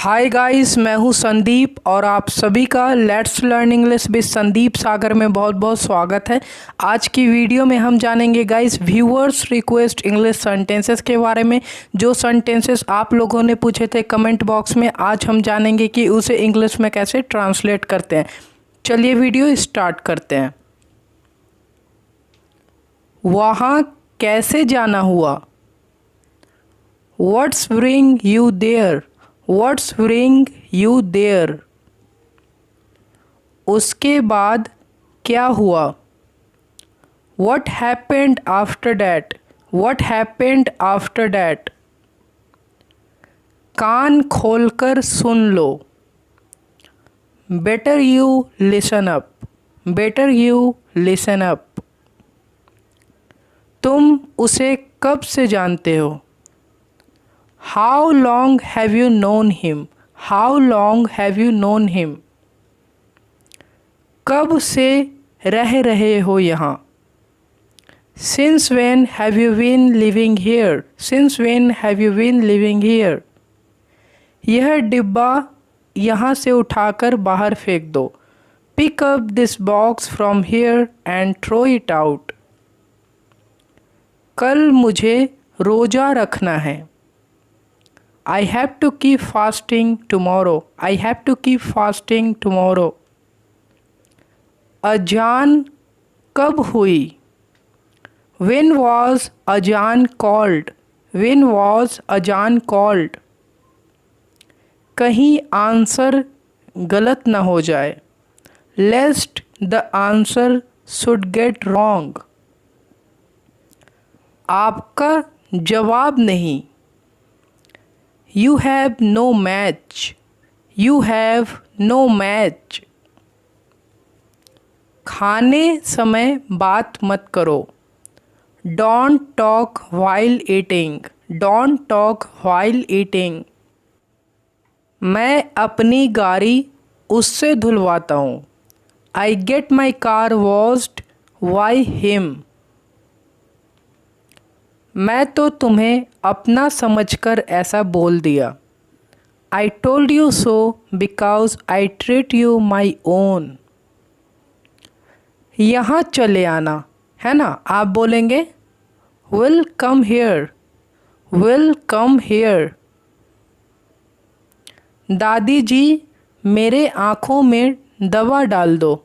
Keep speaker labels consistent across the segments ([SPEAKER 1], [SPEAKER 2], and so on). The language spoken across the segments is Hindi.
[SPEAKER 1] हाय गाइस, मैं हूं संदीप और आप सभी का let's learn English with Sandeep Sagar में बहुत बहुत स्वागत है। आज की वीडियो में हम जानेंगे guys viewers request English sentences के बारे में। जो सेंटेंसेस आप लोगों ने पूछे थे कमेंट बॉक्स में, आज हम जानेंगे कि उसे इंग्लिश में कैसे ट्रांसलेट करते हैं। चलिए वीडियो स्टार्ट करते हैं। वहाँ कैसे जाना हुआ? What's bring you there? What's bring you there? उसके बाद क्या हुआ? What happened after that? What happened after that? कान खोलकर सुन लो। Better you listen up. Better you listen up. तुम उसे कब से जानते हो? How long have you known him? How long have you known him? कब से रह रहे हो यहाँ? Since when have you been living here? Since when have you been living here? यह डिब्बा यहाँ से उठाकर बाहर फेंक दो। Pick up this box from here and throw it out. कल मुझे रोज़ा रखना है। I have to keep fasting tomorrow. I have to keep fasting tomorrow. अजान कब हुई? When was अजान called? When was अजान called? कहीं आंसर गलत न हो जाए। Lest the answer should get wrong. आपका जवाब नहीं। You have no match. You have no match. खाने समय बात मत करो। Don't talk while eating. Don't talk while eating. मैं अपनी गाड़ी उससे धुलवाता हूँ। I get my car washed by him. मैं तो तुम्हें अपना समझकर ऐसा बोल दिया। I told you so because I treat you my own. यहाँ चले आना, है ना? आप बोलेंगे will come here. Will come here. दादी जी मेरे आँखों में दवा डाल दो।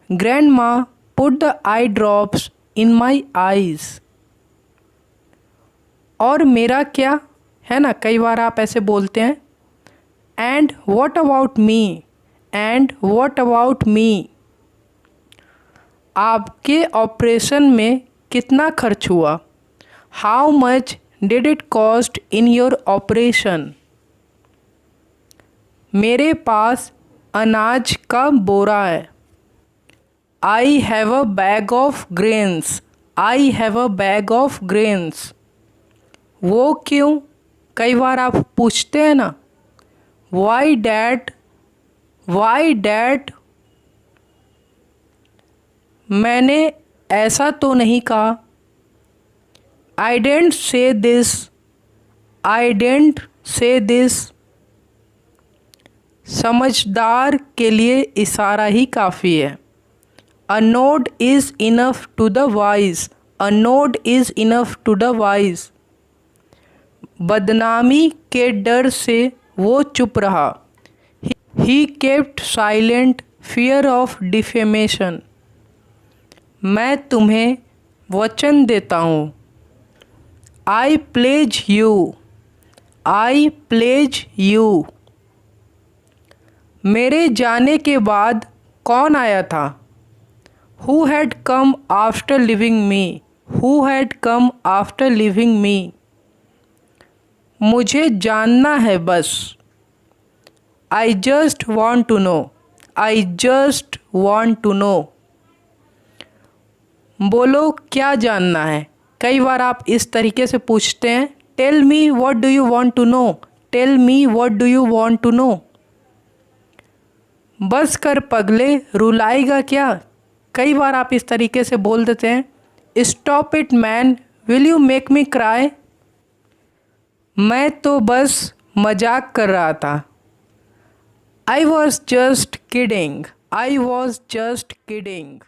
[SPEAKER 1] Grandma put the eye drops in my eyes. और मेरा क्या, है ना? कई बार आप ऐसे बोलते हैं। And what about me? And what about me? आपके ऑपरेशन में कितना खर्च हुआ? How much did it cost in your operation? मेरे पास अनाज का बोरा है। I have a bag of grains. I have a bag of grains. वो क्यों? कई बार आप पूछते हैं ना। Why dad? Why dad? मैंने ऐसा तो नहीं कहा। I didn't say this. I didn't say this. समझदार के लिए इशारा ही काफ़ी है। A nod is enough to the wise. A nod is enough to the wise. बदनामी के डर से वो चुप रहा। He kept silent fear of defamation. मैं तुम्हें वचन देता हूँ। I pledge you. I pledge you. मेरे जाने के बाद कौन आया था? Who had come after living me? Who had come after living me? मुझे जानना है बस। I just want to know. I just want to know. बोलो क्या जानना है? कई बार आप इस तरीके से पूछते हैं। Tell me what do you want to know. Tell me what do you want to know. बस कर पगले, रुलाएगा क्या? कई बार आप इस तरीके से बोल देते हैं। Stop it man, will you make me cry? मैं तो बस मजाक कर रहा था। I was just kidding. I was just kidding.